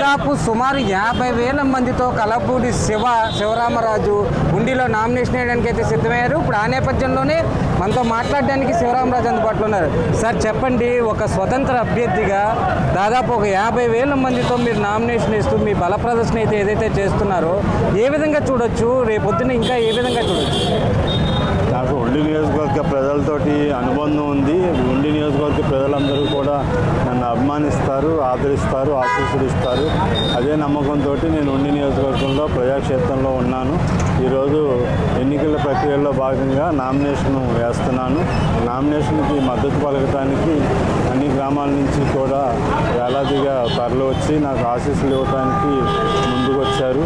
దాదాపు సుమారు 50,000 మందితో కలపూడి శివరామరాజు ఉండిలో నామినేషన్ వేయడానికి అయితే సిద్ధమయ్యారు. ఇప్పుడు ఆ నేపథ్యంలోనే మనతో మాట్లాడడానికి శివరామరాజు అందుబాటులో ఉన్నారు. సార్ చెప్పండి, ఒక స్వతంత్ర అభ్యర్థిగా దాదాపు ఒక 50,000 మందితో మీరు నామినేషన్ ఇస్తూ మీ బల ప్రదర్శన అయితే ఏదైతే చేస్తున్నారో ఏ విధంగా చూడొచ్చు, రేపొద్దున ఇంకా ఏ విధంగా చూడొచ్చు? నాకు ఉండి నియోజకవర్గ ప్రజలతోటి అనుబంధం ఉంది. ఉండి నియోజకవర్గ ప్రజలందరూ కూడా నన్ను అభిమానిస్తారు, ఆదరిస్తారు, ఆశీస్సులు ఇస్తారు. అదే నమ్మకంతో నేను ఉండి నియోజకవర్గంలో ప్రజాక్షేత్రంలో ఉన్నాను. ఈరోజు ఎన్నికల ప్రక్రియలో భాగంగా నామినేషన్ వేస్తున్నాను. నామినేషన్కి మద్దతు పలకటానికి అన్ని గ్రామాల నుంచి కూడా వేలాదిగా తరలి వచ్చి నాకు ఆశీస్సులు ఇవ్వడానికి ముందుకు వచ్చారు.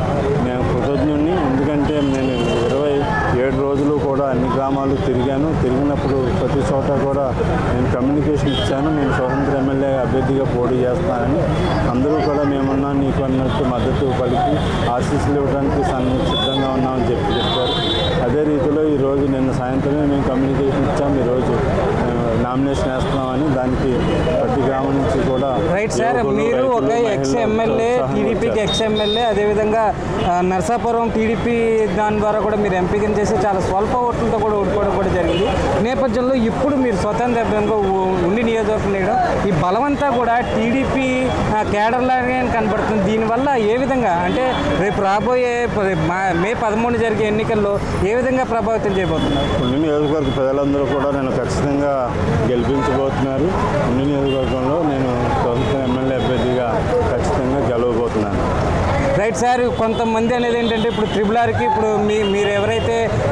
నేను కృతజ్ఞుడిని. ఎందుకంటే నేను 27 రోజులు కూడా అన్ని గ్రామాలు తిరిగినప్పుడు ప్రతి చోట కూడా నేను కమ్యూనికేషన్ ఇచ్చాను. నేను స్వతంత్ర ఎమ్మెల్యే అభ్యర్థిగా పోటీ చేస్తానని. అందరూ కూడా మేమున్నా నీకు అన్నట్టు మద్దతు పలికి ఆశీస్సులు ఇవ్వడానికి సిద్ధంగా ఉన్నామని చెప్పారు. అదే రీతిలో ఈరోజు నిన్న సాయంత్రమే మేము కమ్యూనికేషన్ ఇచ్చాము. ఈరోజు నామినేషన్ వేస్తున్నామని దానికి ప్రతి గ్రామం నుంచి కూడా రైట్ సార్, మీరు ఒక ఎక్స్ ఎమ్మెల్యే, టీడీపీకి ఎక్స్ ఎమ్మెల్యే, అదేవిధంగా నర్సాపురం టీడీపీ దాని ద్వారా కూడా మీరు ఎంపికను చేసి చాలా స్వల్ప ఓట్లతో కూడా ఓడిపోవడం కూడా జరిగింది. నేపథ్యంలో ఇప్పుడు మీరు స్వతంత్ర అభ్యర్థిగా ఉండి నియోజకవర్గం లేయడం ఈ బలమంతా కూడా టీడీపీ కేడర్లాగే కనబడుతుంది. దీనివల్ల ఏ విధంగా అంటే రేపు రాబోయే మే 13 జరిగే ఎన్నికల్లో ఏ విధంగా ప్రభావితం చేయబోతున్నారు? ఉండి నియోజకవర్గ ప్రజలందరూ కూడా నేను ఖచ్చితంగా గెలిపించబోతున్నారు. ఉండి నియోజకవర్గంలో నేను స్వతంత్ర ఎమ్మెల్యే అభ్యర్థిగా ఖచ్చితంగా గెలవబోతున్నాను. రైట్ సార్, కొంతమంది అనేది ఏంటంటే ఇప్పుడు త్రిబుల్-ఆర్కి ఇప్పుడు మీరు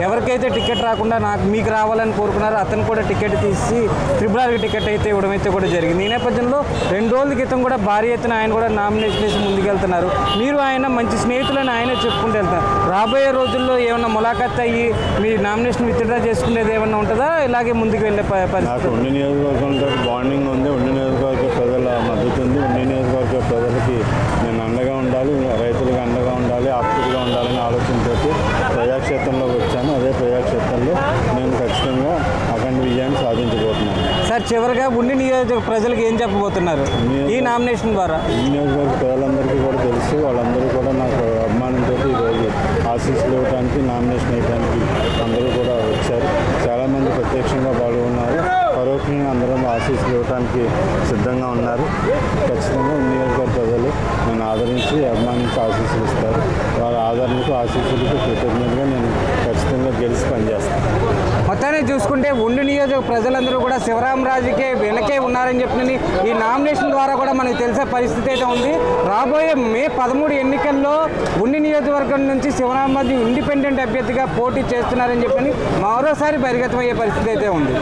ఎవరికైతే టికెట్ రాకుండా మీకు రావాలని కోరుకున్నారో అతను కూడా టికెట్ తీసి త్రిబుల్-ఆర్కి టికెట్ అయితే ఇవ్వడం అయితే కూడా జరిగింది. ఈ నేపథ్యంలో 2 రోజుల క్రితం కూడా భారీ ఎత్తున ఆయన కూడా నామినేషన్ వేసి ముందుకెళ్తున్నారు. మీరు ఆయన మంచి స్నేహితులని ఆయనే చెప్పుకుంటూ వెళ్తారు. రాబోయే రోజుల్లో ఏమన్నా ములాఖాత్ అయ్యి మీ నామినేషన్ విత్డ్రా చేసుకునేది ఏమన్నా ఉంటుందా, ఇలాగే ముందుకు వెళ్ళే నాకు ఉండి నియోజకవర్గంతో బాండింగ్ ఉంది. ఉండి నియోజకవర్గ ప్రజల మద్దతు ఉంది. ఉండి నియోజకవర్గ ప్రజలకి నేను అండగా ఉండాలి, రైతులకు అండగా ఉండాలి, ఆప్తులుగా ఉండాలనే ఆలోచనతో ప్రజాక్షేత్రంలోకి వచ్చాను. అదే ప్రజాక్షేత్రంలో నేను ఖచ్చితంగా అఖండ విజయాన్ని సాధించబోతున్నాను. సార్ చివరిగా ఉండి నియోజకవర్గ ప్రజలకు ఏం చెప్పబోతున్నారు ఈ నామినేషన్ ద్వారా? నియోజకవర్గ ప్రజలందరికీ కూడా తెలుసు. వాళ్ళందరూ కూడా నాకు అభిమానంతో ఈరోజు ఆశీస్సులు ఇవ్వడానికి, నామినేషన్ వేయడానికి అందరూ కూడా వచ్చారు. చాలామంది ప్రత్యక్షంగా పాల్గొన్నారు, పరోక్షంగా అందరూ ఆశీస్సులు ఇవ్వడానికి సిద్ధంగా ఉన్నారు. ఖచ్చితంగా నియోజకవర్గ ప్రజలు నన్ను ఆదరించి, అభిమానించి ఆశీస్సులు ఇస్తారు. వాళ్ళ ఆదరణకు, ఆశీస్సులకు కృతజ్ఞతగా నేను ఖచ్చితంగా గెలిచి పనిచేస్తాను. మొత్తాన్ని చూసుకుంటే ఉండి నియోజక ప్రజలందరూ కూడా శివరామరాజుకే వెనకే ఉన్నారని చెప్పి ఈ నామినేషన్ ద్వారా కూడా మనకు తెలిసే పరిస్థితి అయితే ఉంది. రాబోయే మే 13 ఎన్నికల్లో ఉండి నియోజకవర్గం నుంచి శివరామరాజు ఇండిపెండెంట్ అభ్యర్థిగా పోటీ చేస్తున్నారని చెప్పి మరోసారి బహిర్గతమయ్యే పరిస్థితి అయితే ఉంది.